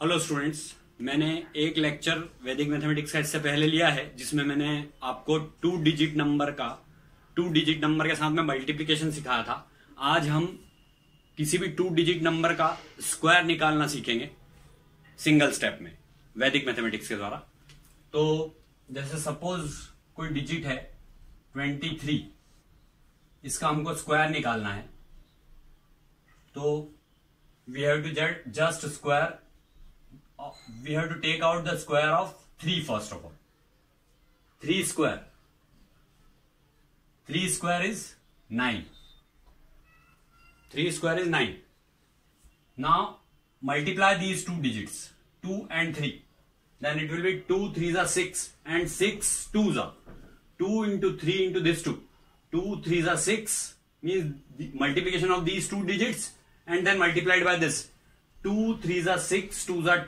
Hello students, मैंने एक lecture वैदिक मैथमेटिक्स का इससे पहले लिया है जिसमें मैंने आपको टू डिजिट नंबर के साथ में मल्टीप्लिकेशन सिखाया था। आज हम किसी भी टू डिजिट नंबर का स्क्वायर निकालना सीखेंगे सिंगल स्टेप में वैदिक मैथमेटिक्स के द्वारा। तो जैसे सपोज कोई डिजिट है 23, इसका हमको स्क्वायर निकालना है। तो we have to just square, we have to take out the square of 3 first of all. 3 square is 9. 3 square is 9. Now multiply these two digits 2 and 3, then it will be 2 3s are 6 and 6 2s are 2 into 3 into this 2 3s are 6 means the multiplication of these two digits and then multiplied by this 2 3s are 6 2s are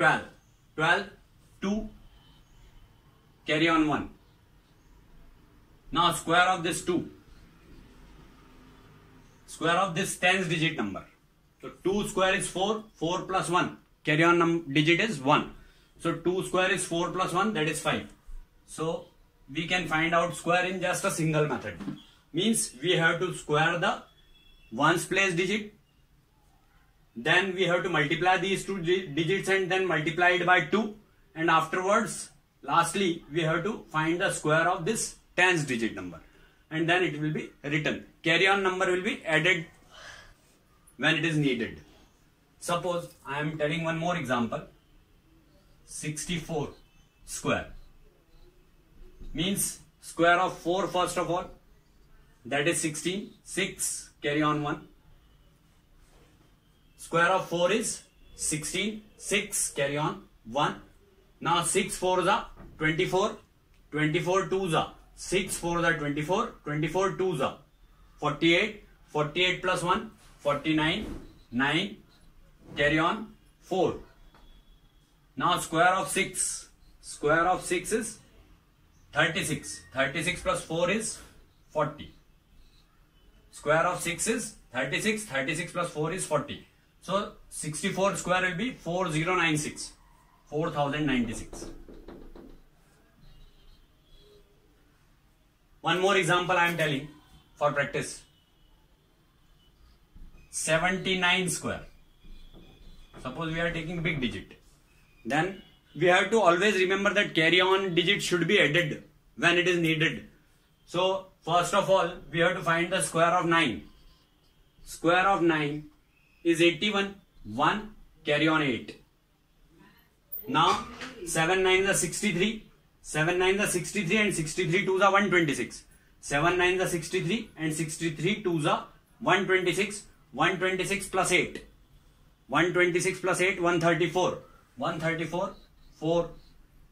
12 2 carry on 1. Now square of this 2, square of this tens digit number. So 2 square is 4 plus 1 carry on digit is 1. So 2 square is 4 plus 1, that is 5. So we can find out square in just a single method. Means we have to square the ones place digit, then we have to multiply these two digits and then multiply it by 2, and afterwards lastly we have to find the square of this tens digit number and then it will be written. Carry on number will be added when it is needed. Suppose I am telling one more example. 64 square means square of 4 first of all, that is 16. 6 carry on 1. Square of 4 is 16. 6 carry on 1. Now 6 4s are 24. 24 2s are 6 4s are 24. 24 2s are 48. 48 plus 1 49. 9 carry on 4. Now square of 6. Square of 6 is 36. 36 plus 4 is 40. Square of 6 is 36. 36 plus 4 is 40. So 64 square will be 4096. 4096. One more example I am telling for practice. 79 square. Suppose we are taking big digit. Then we have to always remember that carry on digit should be added when it is needed. So first of all we have to find the square of 9. Square of 9 is 81. 1 carry on 8. Now 7 9s are 63. 7 9s are 63 and 63 2s are 126. 7 9s are 63 and 63 2s are 126. 126 plus 8. 126 plus 8 134. 134 4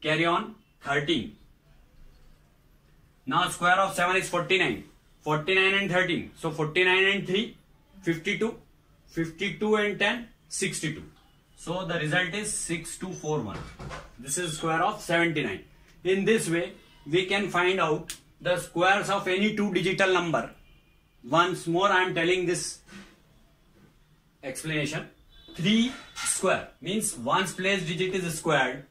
carry on 13. Now square of 7 is 49. 49 and 13. So 49 and 3 52. 52 and 10 62. So the result is 6241. This is square of 79. In this way we can find out the squares of any two digital number. Once more I am telling this explanation. 3 square means ones place digit is squared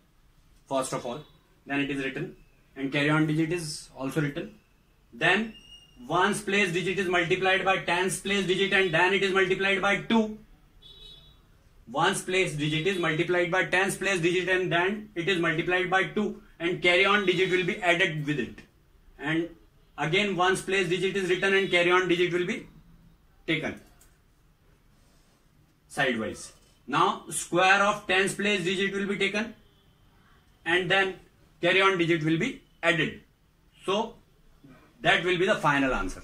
first of all, then it is written, and carry on digit is also written. Then ones place digit is multiplied by tens place digit and then it is multiplied by 2. Ones place digit is multiplied by tens place digit and then it is multiplied by 2, and carry on digit will be added with it, and again ones place digit is written and carry on digit will be taken sidewise. Now square of tens place digit will be taken and then carry on digit will be added. So that will be the final answer.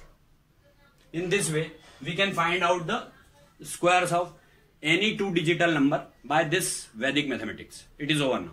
In this way we can find out the squares of any two digital number by this Vedic mathematics. It is over now.